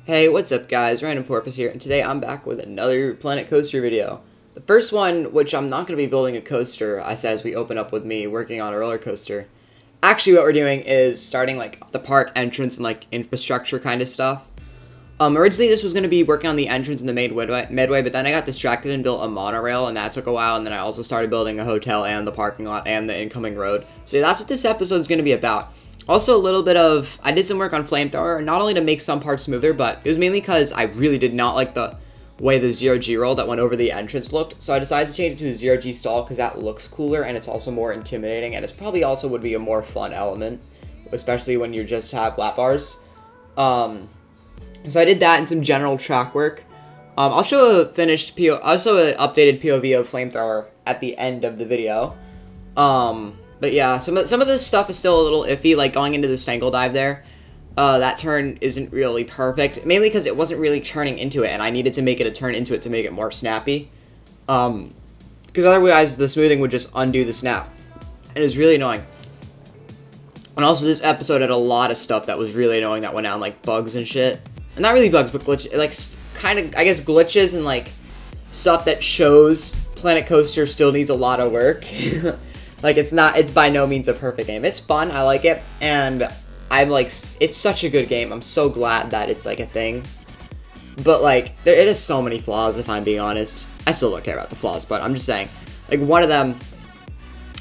Hey, what's up guys, Random Porpoise here, and today I'm back with another Planet Coaster video. The first one, which I'm not going to be building a coaster, I said as we open up with me working on a roller coaster. Actually what we're doing is starting like the park entrance and like infrastructure kind of stuff. Originally this was going to be working on the entrance and the main midway, but then I got distracted and built a monorail, and that took a while, and then I also started building a hotel and the parking lot and the incoming road. So that's what this episode is going to be about. Also, a little bit of, I did some work on flamethrower, not only to make some parts smoother, but it was mainly because I really did not like the way the 0G roll that went over the entrance looked. So I decided to change it to a 0G stall because that looks cooler and it's also more intimidating, and it's probably also would be a more fun element, especially when you just have lap bars. So I did that and some general track work. I'll show a finished also an updated POV of flamethrower at the end of the video. But yeah, some of this stuff is still a little iffy, like going into the Stangle dive there. That turn isn't really perfect, mainly because it wasn't really turning into it, and I needed to make it a turn into it to make it more snappy. Because otherwise the smoothing would just undo the snap. And it was really annoying. And also this episode had a lot of stuff that was really annoying that went down, like bugs and shit. And not really bugs, but glitch, like kind of, I guess, glitches and like stuff that shows Planet Coaster still needs a lot of work. Like, it's by no means a perfect game. It's fun, I like it, and I'm like, it's such a good game. I'm so glad that it's like a thing. But like, it has so many flaws, if I'm being honest. I still don't care about the flaws, but I'm just saying, like, one of them,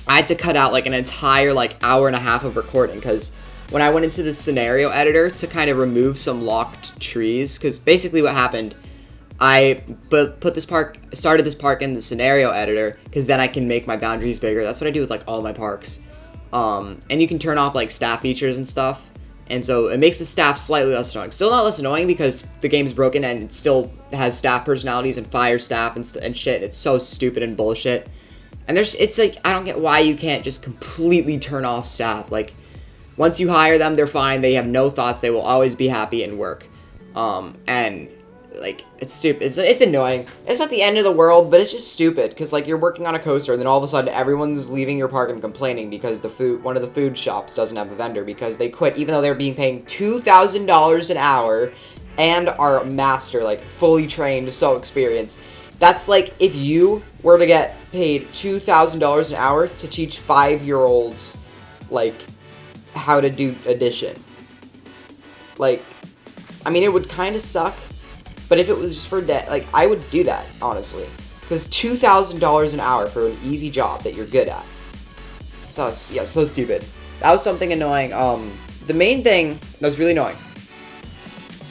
I had to cut out like an entire like hour and a half of recording, because when I went into the scenario editor to kind of remove some locked trees, because basically what happened, I started this park in the scenario editor, because then I can make my boundaries bigger. That's what I do with like all my parks. And you can turn off like staff features and stuff. And so it makes the staff slightly less annoying. Still not less annoying because the game's broken and it still has staff personalities and fire staff and shit. It's so stupid and bullshit. And it's like, I don't get why you can't just completely turn off staff. Like, once you hire them, they're fine. They have no thoughts. They will always be happy and work. And like, it's stupid. It's annoying. It's not the end of the world, but it's just stupid, because like, you're working on a coaster and then all of a sudden everyone's leaving your park and complaining because one of the food shops doesn't have a vendor because they quit, even though they're being paid $2,000 an hour and are master, like fully trained, so experienced. That's like if you were to get paid $2,000 an hour to teach 5-year-olds like how to do addition. Like, I mean, it would kind of suck. But if it was just for debt, like, I would do that, honestly. Because $2,000 an hour for an easy job that you're good at. So stupid. That was something annoying. The main thing that was really annoying,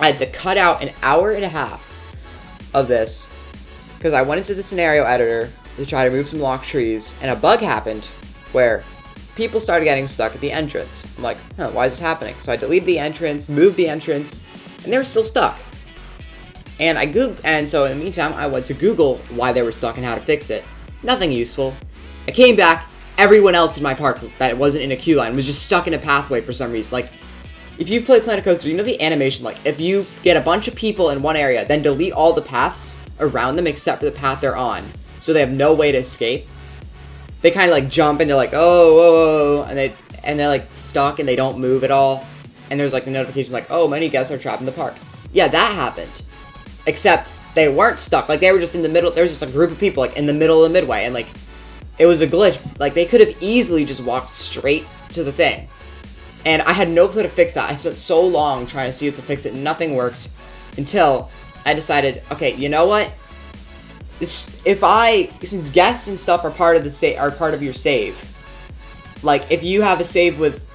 I had to cut out an hour and a half of this, because I went into the scenario editor to try to remove some locked trees, and a bug happened where people started getting stuck at the entrance. I'm like, why is this happening? So I deleted the entrance, moved the entrance, and they were still stuck. And so in the meantime, I went to Google why they were stuck and how to fix it. Nothing useful. I came back, everyone else in my park that wasn't in a queue line was just stuck in a pathway for some reason. Like, if you've played Planet Coaster, you know the animation, like, if you get a bunch of people in one area, then delete all the paths around them except for the path they're on, so they have no way to escape. They kind of like jump and they're like, oh, and they're like stuck and they don't move at all. And there's like the notification like, oh, many guests are trapped in the park. Yeah, that happened. Except they weren't stuck. Like, they were just in the middle. There was just a group of people, like, in the middle of the midway. And, like, it was a glitch. Like, they could have easily just walked straight to the thing. And I had no clue to fix that. I spent so long trying to see if to fix it. Nothing worked. Until I decided, okay, you know what? Since guests and stuff are part of your save. Like, if you have a save with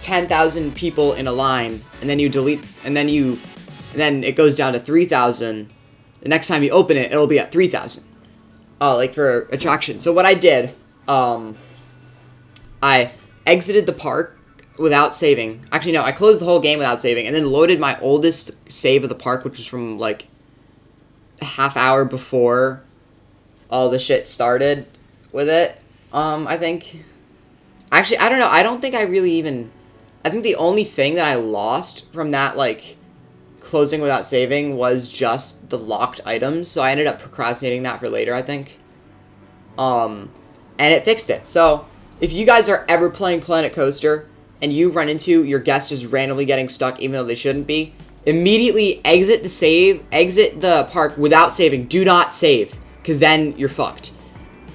10,000 people in a line, and then you delete, and then it goes down to 3,000. The next time you open it, it'll be at 3,000. Like for attraction. So what I did, I exited the park without saving. Actually, no, I closed the whole game without saving, and then loaded my oldest save of the park, which was from like a half hour before all the shit started with it. I think. Actually, I don't know. I don't think I really even. I think the only thing that I lost from that, like, closing without saving was just the locked items, so I ended up procrastinating that for later, I think. And it fixed it. So, if you guys are ever playing Planet Coaster, and you run into your guests just randomly getting stuck even though they shouldn't be, immediately exit the park without saving. Do not save, because then you're fucked.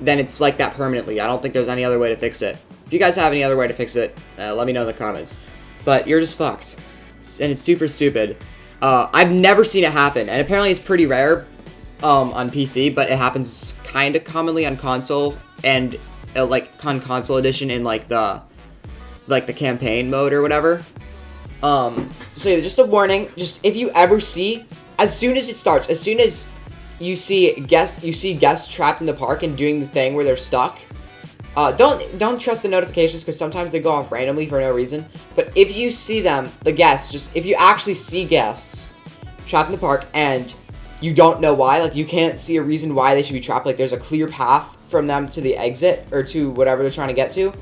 Then it's like that permanently. I don't think there's any other way to fix it. If you guys have any other way to fix it, let me know in the comments. But you're just fucked. And it's super stupid. I've never seen it happen, and apparently it's pretty rare on PC, but it happens kind of commonly on console, and like on console edition in like the campaign mode or whatever. So yeah, just a warning. Just if you ever see, as soon as it starts, as soon as you see guests trapped in the park and doing the thing where they're stuck, don't trust the notifications, because sometimes they go off randomly for no reason. But if you see them, if you actually see guests trapped in the park and you don't know why, like you can't see a reason why they should be trapped, like there's a clear path from them to the exit or to whatever they're trying to get to,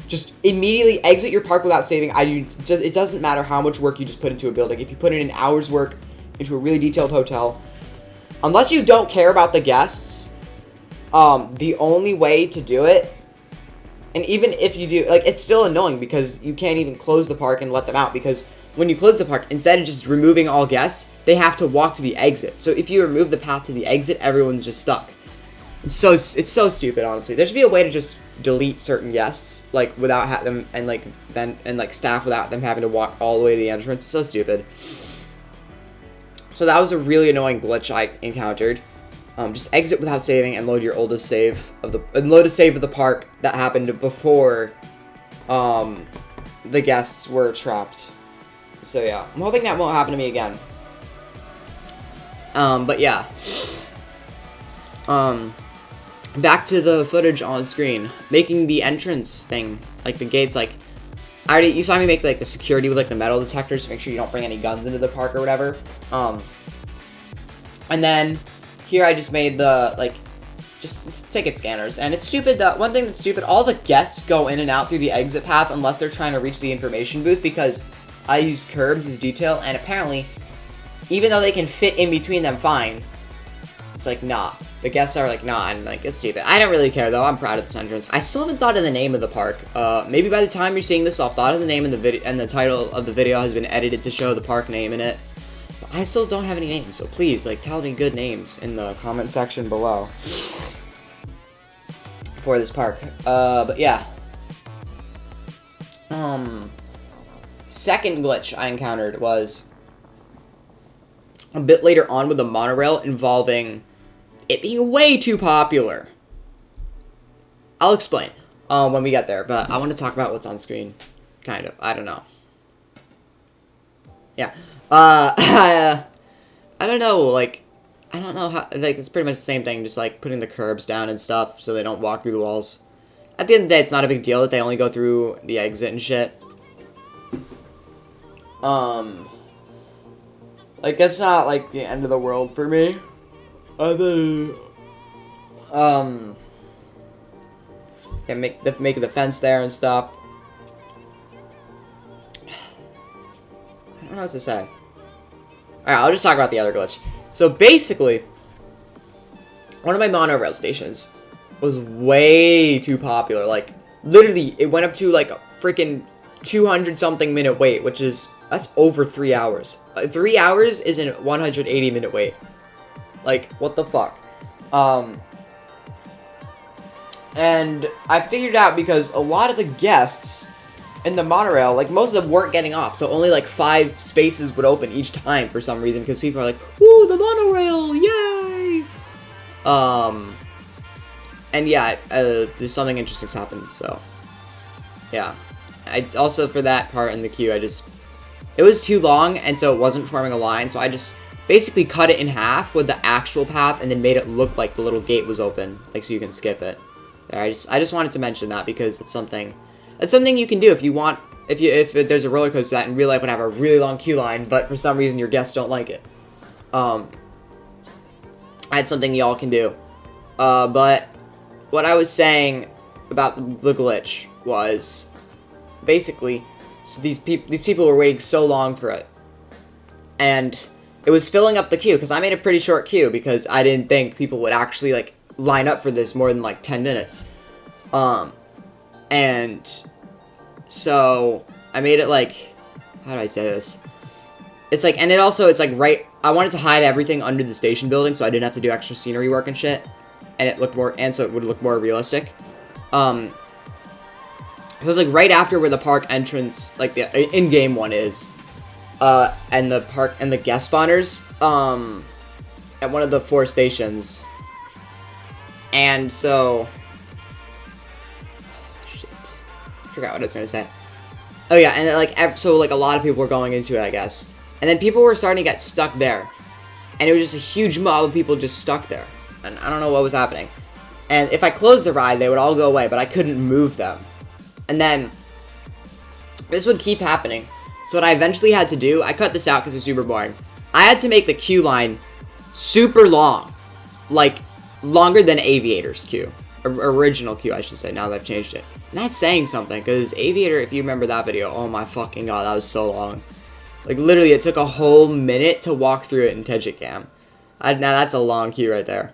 just immediately exit your park without saving. It doesn't matter how much work you just put into a building. If you put in an hour's work into a really detailed hotel, unless you don't care about the guests, the only way to do it, and even if you do, like, it's still annoying because you can't even close the park and let them out, because when you close the park, instead of just removing all guests, they have to walk to the exit. So if you remove the path to the exit, everyone's just stuck. It's so stupid, honestly. There should be a way to just delete certain guests, like, without them, and like staff without them having to walk all the way to the entrance. It's so stupid. So that was a really annoying glitch I encountered. Just exit without saving and load your oldest save of the park that happened before the guests were trapped. So yeah, I'm hoping that won't happen to me again. But yeah. Back to the footage on screen. Making the entrance thing, like the gates, like you saw me make like the security with like the metal detectors to make sure you don't bring any guns into the park or whatever. And then here I just made the just ticket scanners, and it's stupid that one thing that's stupid, all the guests go in and out through the exit path unless they're trying to reach the information booth, because I used curbs as detail, and apparently even though they can fit in between them fine, it's like, nah. The guests are like, nah, and like, it's stupid. I don't really care though. I'm proud of this entrance. I still haven't thought of the name of the park. Maybe by the time you're seeing this, I'll thought of the name in the video, and the title of the video has been edited to show the park name in it. But I still don't have any names, so please, like, tell me good names in the comment section below for this park. But yeah. Second glitch I encountered was a bit later on with the monorail, involving it being way too popular. I'll explain when we get there, but I want to talk about what's on screen, kind of. I don't know. Yeah. I don't know, like, I don't know how, like, it's pretty much the same thing, just, like, putting the curbs down and stuff so they don't walk through the walls. At the end of the day, it's not a big deal that they only go through the exit and shit. Like, it's not, like, the end of the world for me. Yeah, make the fence there and stuff. I don't know what to say. Alright, I'll just talk about the other glitch. So, basically, one of my monorail stations was way too popular. Like, literally, it went up to, like, a freaking 200-something minute wait, which is, that's over 3 hours. 3 hours is a 180-minute wait. Like, what the fuck? And I figured out because a lot of the guests in the monorail, like, most of them weren't getting off, so only, like, 5 spaces would open each time for some reason, because people are like, woo, the monorail, yay! And yeah, there's something interesting's happened, so, yeah. I also, for that part in the queue, it was too long, and so it wasn't forming a line, so I just basically cut it in half with the actual path, and then made it look like the little gate was open, like, so you can skip it. There, I just wanted to mention that because it's something you can do if you want, if there's a roller coaster that in real life would have a really long queue line, but for some reason your guests don't like it. That's something y'all can do. But what I was saying about the glitch was basically, so these people were waiting so long for it, and it was filling up the queue, because I made a pretty short queue, because I didn't think people would actually, like, line up for this more than, like, 10 minutes. And so I made it, like, how do I say this? It's like, and it's like right, I wanted to hide everything under the station building so I didn't have to do extra scenery work and shit. And it looked more, and so it would look more realistic. It was like right after where the park entrance, like the in-game one is. And the park, and the guest spawners, at one of the 4 stations. And so, shit, forgot what I was gonna say. Oh yeah, and like, so like a lot of people were going into it, I guess. And then people were starting to get stuck there. And it was just a huge mob of people just stuck there. And I don't know what was happening. And if I closed the ride, they would all go away, but I couldn't move them. And then, this would keep happening. So what I eventually had to do, I cut this out because it's super boring. I had to make the queue line super long. Like, longer than Aviator's queue. Original queue, I should say, now that I've changed it. And that's saying something, because Aviator, if you remember that video, oh my fucking god, that was so long. Like, literally, it took a whole minute to walk through it in Tejicam. Now, that's a long queue right there.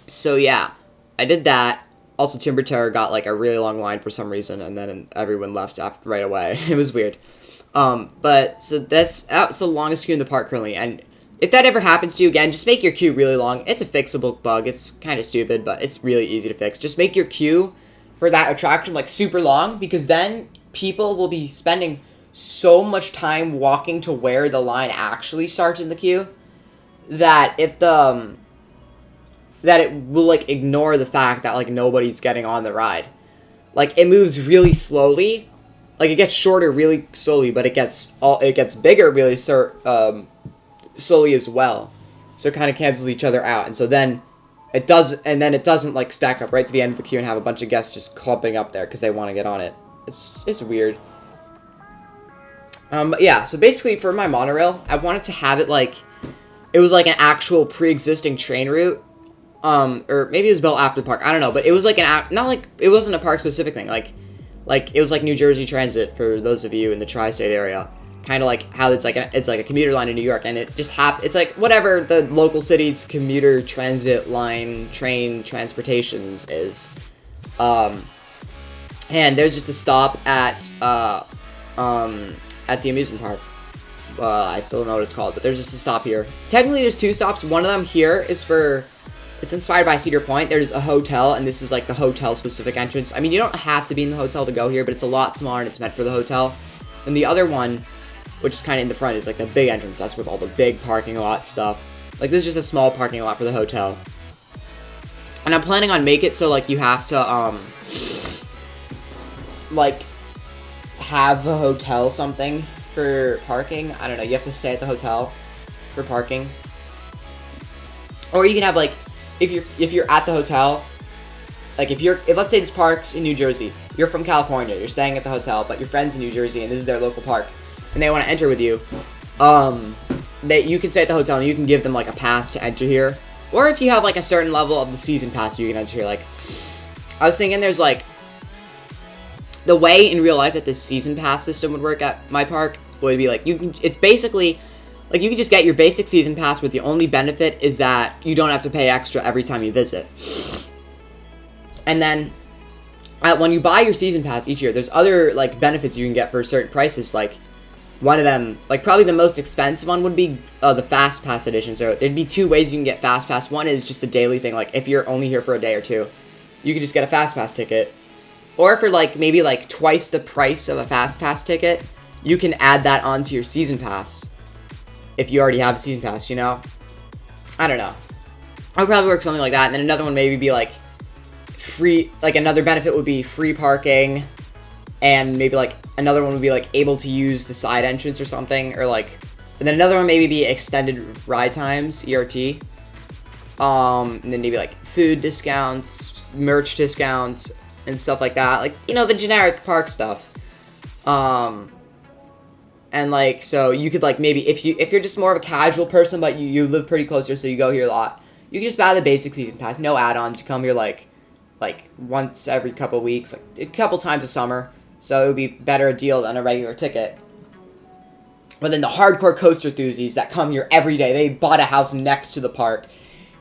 So, yeah. I did that. Also, Timber Terror got, like, a really long line for some reason, and then everyone left after, right away. It was weird. But, so that's the longest queue in the park currently, and if that ever happens to you again, just make your queue really long. It's a fixable bug. It's kind of stupid, but it's really easy to fix. Just make your queue for that attraction, like, super long, because then people will be spending so much time walking to where the line actually starts in the queue that if that it will, like, ignore the fact that, like, nobody's getting on the ride. Like, it moves really slowly. Like, it gets shorter really slowly, but it gets bigger really slowly as well. So it kind of cancels each other out. And so then it doesn't, like, stack up right to the end of the queue and have a bunch of guests just clumping up there because they want to get on it. It's weird. But yeah, so basically for my monorail, I wanted to have it like, it was like an actual pre-existing train route. Or maybe it was built after the park, I don't know, but it was like not like, it wasn't a park-specific thing, like, it was like New Jersey Transit, for those of you in the tri-state area. Kind of like how it's like a commuter line in New York, and it just it's like whatever the local city's commuter transit line, train transportations is. And there's just a stop at the amusement park. I still don't know what it's called, but there's just a stop here. Technically, there's 2 stops. One of them here is it's inspired by Cedar Point. There's a hotel, and this is like the hotel-specific entrance. I mean, you don't have to be in the hotel to go here, but it's a lot smaller, and it's meant for the hotel. And the other one, which is kind of in the front, is like the big entrance. That's with all the big parking lot stuff. Like, this is just a small parking lot for the hotel. And I'm planning on make it so, like, you have to, like, have a hotel something for parking. I don't know, you have to stay at the hotel for parking. Or you can have, like, if you're at the hotel, like, if let's say this park's in New Jersey, you're from California, you're staying at the hotel, but your friend's in New Jersey, and this is their local park, and they want to enter with you, you can stay at the hotel, and you can give them, like, a pass to enter here. Or if you have, like, a certain level of the season pass, you can enter here. Like, I was thinking there's, like, the way in real life that this season pass system would work at my park would be, like, it's basically, like, you can just get your basic season pass, with the only benefit is that you don't have to pay extra every time you visit. And then, when you buy your season pass each year, there's other, like, benefits you can get for certain prices. Like, one of them, like, probably the most expensive one would be the Fast Pass edition. So there'd be 2 ways you can get Fast Pass. One is just a daily thing. Like, if you're only here for a day or 2, you can just get a Fast Pass ticket. Or for, like, maybe, like, twice the price of a Fast Pass ticket, you can add that onto your season pass. If you already have a season pass, you know? I don't know. I would probably work something like that. And then another one maybe be, like, free, like, another benefit would be free parking. And maybe, like, another one would be, like, able to use the side entrance or something. Or, like, and then another one maybe be extended ride times, ERT. And then maybe, like, food discounts, merch discounts, and stuff like that. Like, you know, the generic park stuff. And, like, so you could, like, maybe, if you're just more of a casual person, but you live pretty close here, so you go here a lot, you can just buy the basic season pass, no add-ons. You come here, like once every couple weeks, like, a couple times a summer, so it would be better a deal than a regular ticket. But then the hardcore coaster enthusiasts that come here every day, they bought a house next to the park,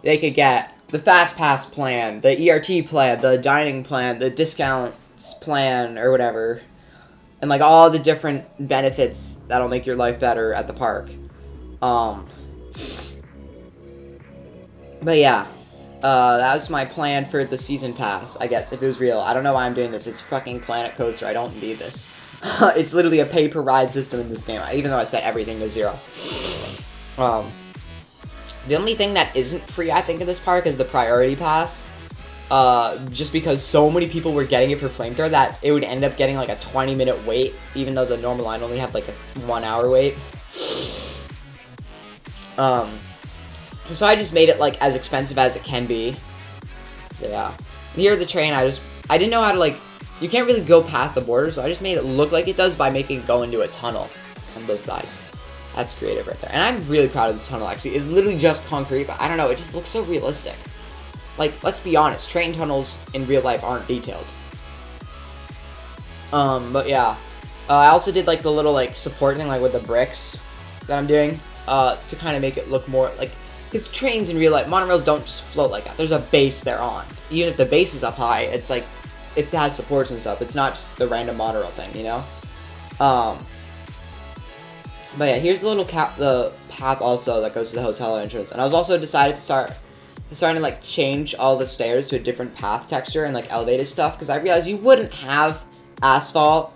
they could get the Fast Pass plan, the ERT plan, the dining plan, the discounts plan, or whatever. and like all the different benefits that'll make your life better at the park. But yeah, that was my plan for the season pass, I guess, if it was real. I don't know why I'm doing this. It's fucking Planet Coaster. I don't need this. It's literally a pay-per-ride system in this game, even though I set everything to 0. The only thing that isn't free, I think, in this park is the priority pass. Just because so many people were getting it for flamethrower that it would end up getting like a 20-minute wait, even though the normal line only had like a 1-hour wait. So I just made it like as expensive as it can be. So yeah, near the train, I didn't know how to like, you can't really go past the border, so I just made it look like it does by making it go into a tunnel on both sides. That's creative right there. And I'm really proud of this tunnel, actually. It's literally just concrete, but I don't know, it just looks so realistic. Like, let's be honest, train tunnels in real life aren't detailed. But yeah. I also did like the little like support thing, like with the bricks that I'm doing, to kind of make it look more like, because trains in real life, monorails don't just float like that. There's a base they're on. Even if the base is up high, it's like, it has supports and stuff. It's not just the random monorail thing, you know? But yeah, here's the little the path also that goes to the hotel entrance. And I was also decided to starting to like change all the stairs to a different path texture and like elevated stuff, because I realized you wouldn't have asphalt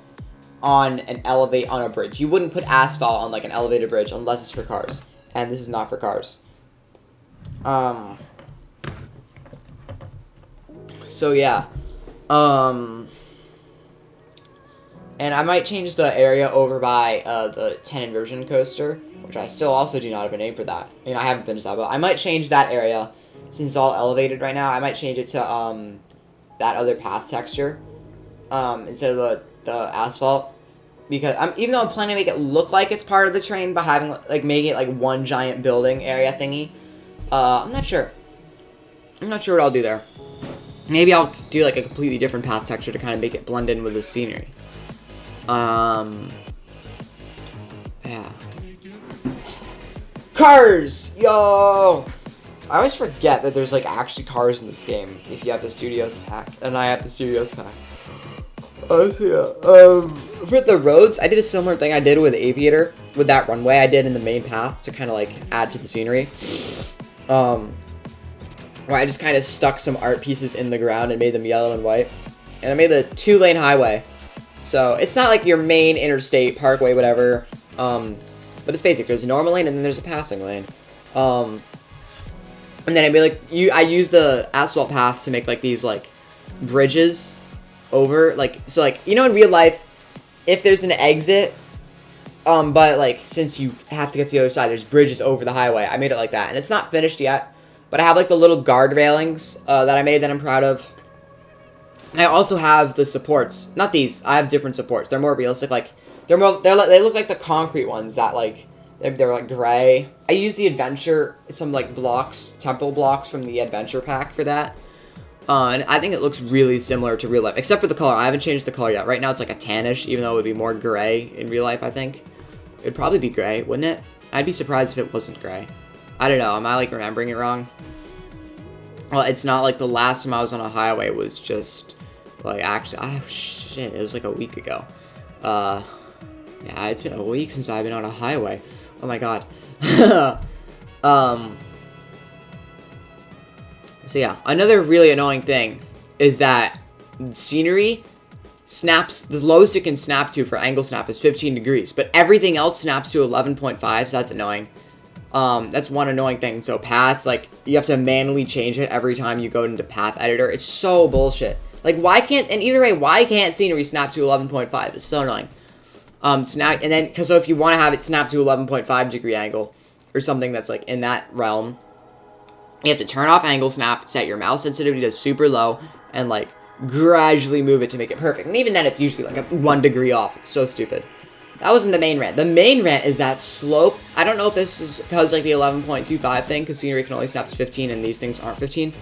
on a bridge. You wouldn't put asphalt on like an elevated bridge unless it's for cars. And this is not for cars. So yeah. And I might change the area over by the 10 inversion coaster, which I still also do not have a name for that. I mean, I haven't finished that, but I might change that area since it's all elevated right now. I might change it to that other path texture instead of the asphalt, because even though I'm planning to make it look like it's part of the train by having like making it like one giant building area thingy. I'm not sure. I'm not sure what I'll do there. Maybe I'll do like a completely different path texture to kind of make it blend in with the scenery. Yeah. Cars! Yo! I always forget that there's like actually cars in this game if you have the Studios pack, and I have the Studios pack. Oh, so yeah. For the roads, I did a similar thing I did with Aviator, with that runway I did in the main path to kind of like add to the scenery. Where I just kind of stuck some art pieces in the ground and made them yellow and white. And I made the 2-lane highway. So it's not like your main interstate, parkway, whatever. But it's basic. There's a normal lane and then there's a passing lane. And then I made like, I use the asphalt path to make like these like bridges over, like, so like, you know, in real life, if there's an exit, but like, since you have to get to the other side, there's bridges over the highway. I made it like that, and it's not finished yet, but I have like the little guard railings that I made that I'm proud of. And I also have the supports, not these, I have different supports. They're more realistic, like, they look like the concrete ones that like, they're like gray. I used the adventure, some like blocks, temple blocks from the adventure pack for that. And I think it looks really similar to real life, except for the color. I haven't changed the color yet. Right now it's like a tannish, even though it would be more gray in real life, I think. It'd probably be gray, wouldn't it? I'd be surprised if it wasn't gray. I don't know, am I like remembering it wrong? Well, it's not like the last time I was on a highway was just, like, actually, oh shit, it was like a week ago. Yeah, it's been a week since I've been on a highway. Oh my god. So yeah, another really annoying thing is that scenery snaps, the lowest it can snap to for angle snap is 15 degrees, but everything else snaps to 11.5, so that's annoying. That's one annoying thing. So paths, like, you have to manually change it every time you go into path editor. It's so bullshit. Like, why can't, and either way, why can't scenery snap to 11.5? It's so annoying. So now, and then, so if you want to have it snap to 11.5 degree angle, or something that's, like, in that realm, you have to turn off angle snap, set your mouse sensitivity to super low, and, like, gradually move it to make it perfect. And even then, it's usually, like, 1 degree off. It's so stupid. That wasn't the main rant. The main rant is that slope. I don't know if this is because, like, the 11.25 thing, because scenery can only snap to 15, and these things aren't 15.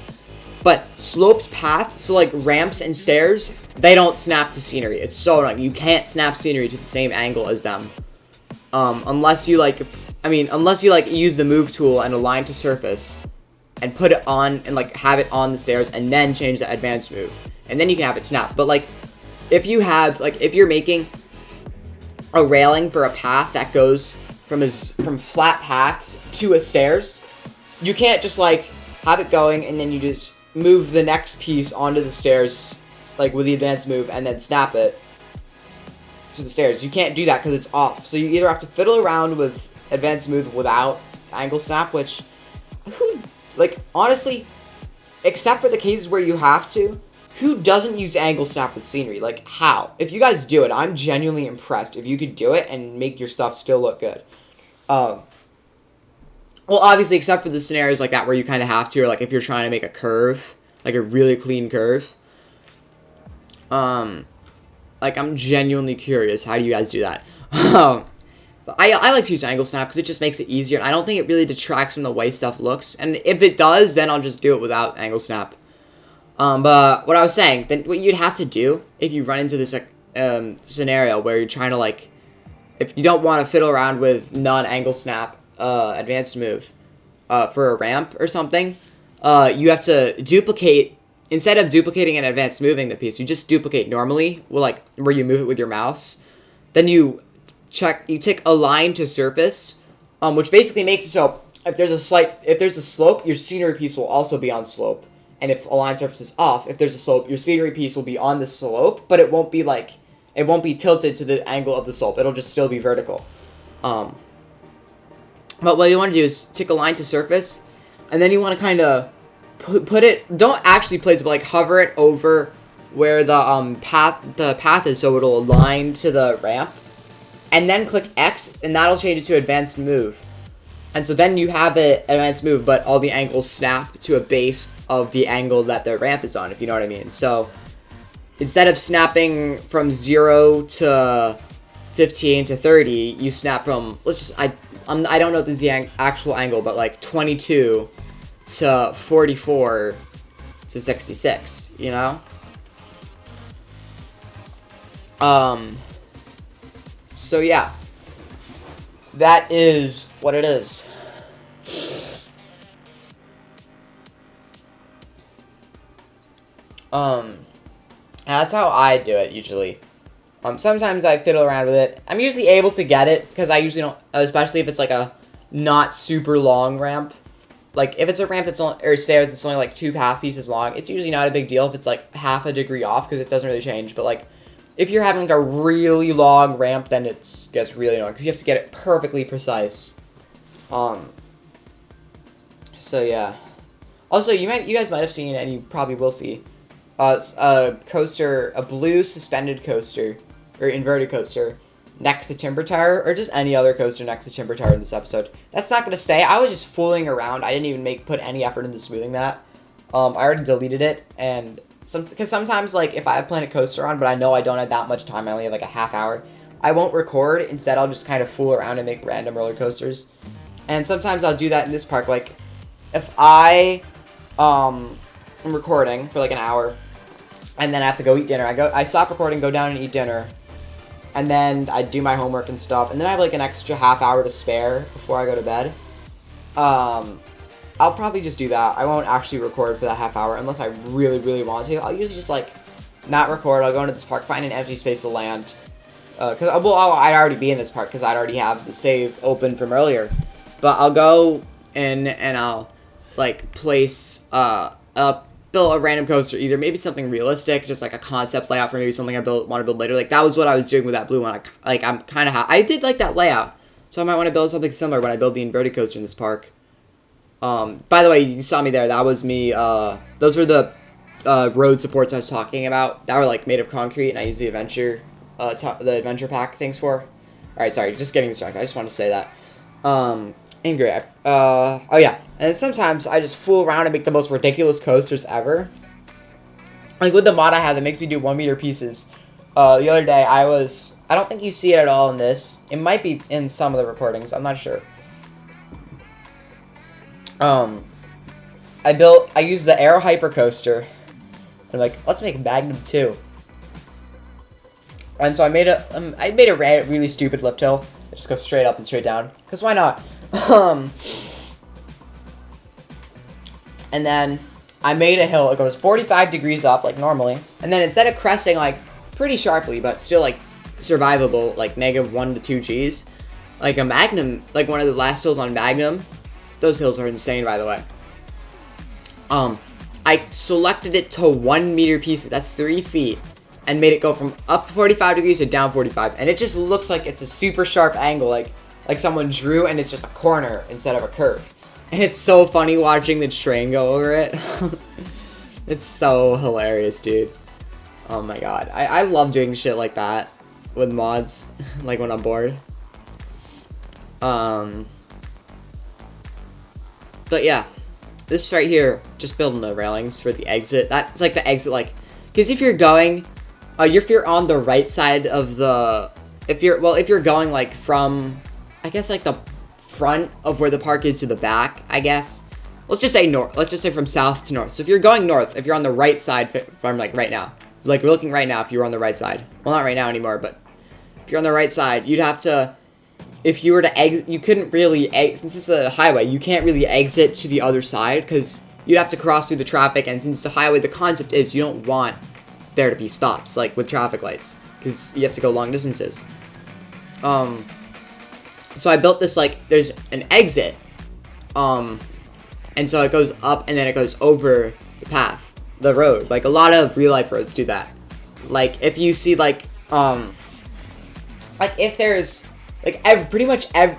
But sloped paths, so, like, ramps and stairs, they don't snap to scenery. It's so annoying. You can't snap scenery to the same angle as them. Unless you, like, use the move tool and align to surface, and put it on, and, like, have it on the stairs, and then change the advanced move. And then you can have it snap. But, like, if you have, like, if you're making a railing for a path that goes from flat paths to a stairs, you can't just like have it going and then you just move the next piece onto the stairs like with the advanced move and then snap it to the stairs. You can't do that because it's off. So you either have to fiddle around with advanced move without angle snap, which like honestly, except for the cases where you have to, who doesn't use angle snap with scenery? Like, how? If you guys do it, I'm genuinely impressed if you could do it and make your stuff still look good. Well, obviously, except for the scenarios like that where you kind of have to, or like if you're trying to make a curve, like a really clean curve. Like, I'm genuinely curious, how do you guys do that? But I like to use angle snap because it just makes it easier, and I don't think it really detracts from the way stuff looks, and if it does, then I'll just do it without angle snap. But what I was saying, then what you'd have to do if you run into this scenario where you're trying to like, if you don't want to fiddle around with non-angle snap advanced move for a ramp or something, you have to duplicate, instead of duplicating and advanced moving the piece, you just duplicate normally, like where you move it with your mouse. Then you take align to surface, which basically makes it so if there's a slope, your scenery piece will also be on slope. And if align surface is off, if there's a slope, your scenery piece will be on the slope, but it won't be tilted to the angle of the slope. It'll just still be vertical. But what you want to do is take a line to surface, and then you want to kind of put it. Don't actually place it, but like hover it over where the path is, so it'll align to the ramp, and then click X, and that'll change it to advanced move. And so then you have it advanced move, but all the angles snap to a base of the angle that the ramp is on, if you know what I mean. So instead of snapping from 0 to 15 to 30, you snap from, I don't know if this is the actual angle, but like 22 to 44 to 66, you know? So yeah. That is what it is. That's how I do it usually. Sometimes I fiddle around with it. I'm usually able to get it because I usually don't, especially if it's like a not super long ramp. Like if it's a ramp that's only, or stairs that's only like 2 path pieces long, it's usually not a big deal if it's like half a degree off because it doesn't really change. But like if you're having like a really long ramp, then it gets really annoying because you have to get it perfectly precise. So yeah. Also, you guys might have seen, and you probably will see, a coaster, a blue suspended coaster, or inverted coaster, next to Timber Tower, or just any other coaster next to Timber Tower in this episode. That's not gonna stay. I was just fooling around. I didn't even put any effort into smoothing that. I already deleted it, and because sometimes like if I have Planet Coaster on, but I know I don't have that much time, I only have like a half hour, I won't record. Instead, I'll just kind of fool around and make random roller coasters. And sometimes I'll do that in this park. Like if I am recording for like an hour, and then I have to go eat dinner. I stop recording, go down and eat dinner, and then I do my homework and stuff, and then I have like an extra half hour to spare before I go to bed. I'll probably just do that. I won't actually record for that half hour unless I really, really want to. I'll usually just like not record. I'll go into this park, find an empty space to land. I'd already be in this park because I'd already have the save open from earlier. But I'll go in and I'll like place build a random coaster, either maybe something realistic, just like a concept layout for maybe something I want to build later. Like that was what I was doing with that blue one. I did like that layout, so I might want to build something similar when I build the inverted coaster in this park. By the way, you saw me there. That was me. Those were the road supports I was talking about. That were like made of concrete, and I used the adventure pack things for. All right, sorry, just getting distracted. I just wanted to say that. Angry. Oh yeah, and then sometimes I just fool around and make the most ridiculous coasters ever. Like with the mod I have that makes me do 1 meter pieces. The other day I don't think you see it at all in this. It might be in some of the recordings. I'm not sure. I used the Aero Hyper Coaster. I'm like, let's make Magnum 2. And so I made a really stupid lift hill. It just goes straight up and straight down. Because why not? And then I made a hill. It goes 45 degrees up, like normally. And then instead of cresting, like, pretty sharply, but still, like, survivable, like -1 to 2 Gs. Like a Magnum, like one of the last hills on Magnum, those hills are insane, by the way. I selected it to 1 meter pieces, that's 3 feet, and made it go from up 45 degrees to down 45, and it just looks like it's a super sharp angle, like someone drew and it's just a corner instead of a curve. And it's so funny watching the train go over it. It's so hilarious, dude. Oh my god. I love doing shit like that with mods, like when I'm bored. But yeah, this right here, just building the railings for the exit. That's like the exit, like, because if you're going, if you're on the right side of the, if you're going like from, I guess like the front of where the park is to the back, I guess. Let's just say north. Let's just say from south to north. So if you're going north, if you're on the right side from like right now, like we're looking right now, if you were on the right side, well, not right now anymore, but if you're on the right side, you'd have to, if you were to exit, you couldn't really since it's a highway, you can't really exit to the other side because you'd have to cross through the traffic, and since it's a highway, the concept is you don't want there to be stops, like with traffic lights, because you have to go long distances. So I built this, like, there's an exit, and so it goes up and then it goes over the path, the road. Like, a lot of real life roads do that. Like, if you see, like if there's, like,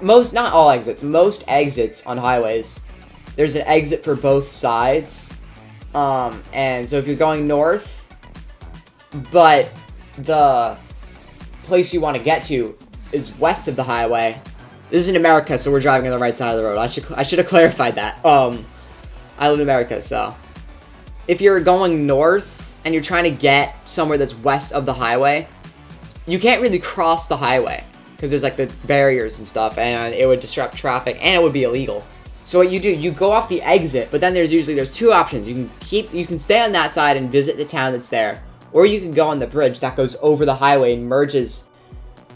most, not all exits, most exits on highways, there's an exit for both sides, and so if you're going north, but the place you want to get to is west of the highway. This is in America, so we're driving on the right side of the road. I should have clarified that. I live in America, so if you're going north and you're trying to get somewhere that's west of the highway, you can't really cross the highway because there's like the barriers and stuff, and it would disrupt traffic and it would be illegal. So what you do, you go off the exit, but then there's two options. You can stay on that side and visit the town that's there, or you can go on the bridge that goes over the highway and merges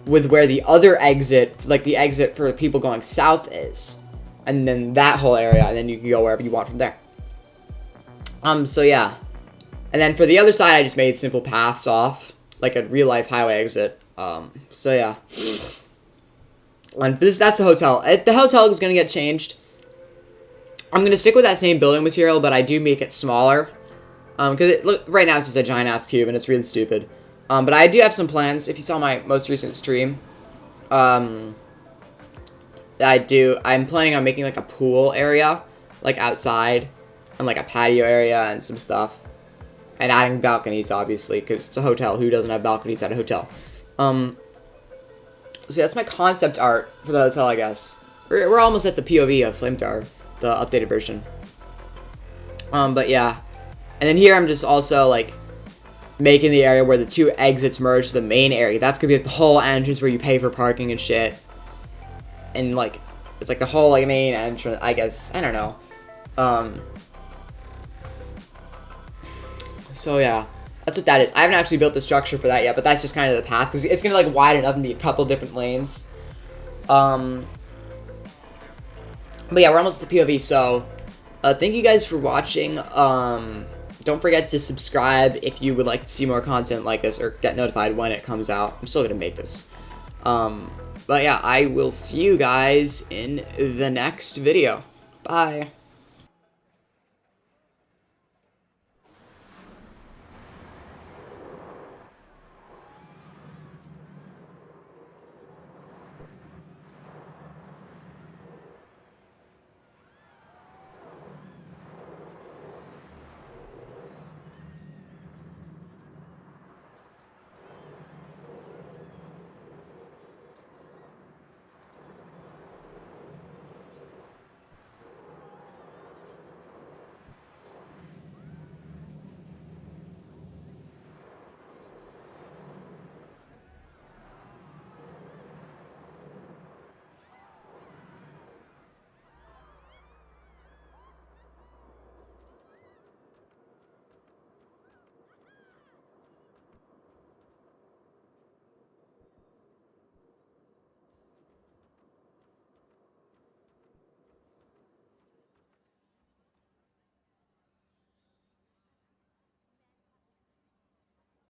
with where the other exit, like the exit for people going south is, and then that whole area, and then you can go wherever you want from there. So yeah, and then for the other side, I just made simple paths off, like a real life highway exit. So yeah, and that's the hotel. The hotel is gonna get changed. I'm gonna stick with that same building material, but I do make it smaller, because look, right now it's just a giant ass cube and it's really stupid. But I do have some plans. If you saw my most recent stream, I'm planning on making like a pool area, like outside, and like a patio area and some stuff, and adding balconies, obviously, because it's a hotel. Who doesn't have balconies at a hotel? So yeah, that's my concept art for the hotel, I guess. We're almost at the POV of flamethrower, the updated version. But yeah, and then here I'm just also like making the area where the two exits merge to the main area. That's gonna be like the whole entrance where you pay for parking and shit. And like, it's like the whole like main entrance, I guess. I don't know. So yeah, that's what that is. I haven't actually built the structure for that yet, but that's just kind of the path, because it's gonna like widen up and be a couple different lanes. But yeah, we're almost at the POV, so thank you guys for watching. Don't forget to subscribe if you would like to see more content like this, or get notified when it comes out. I'm still gonna make this. But yeah, I will see you guys in the next video. Bye.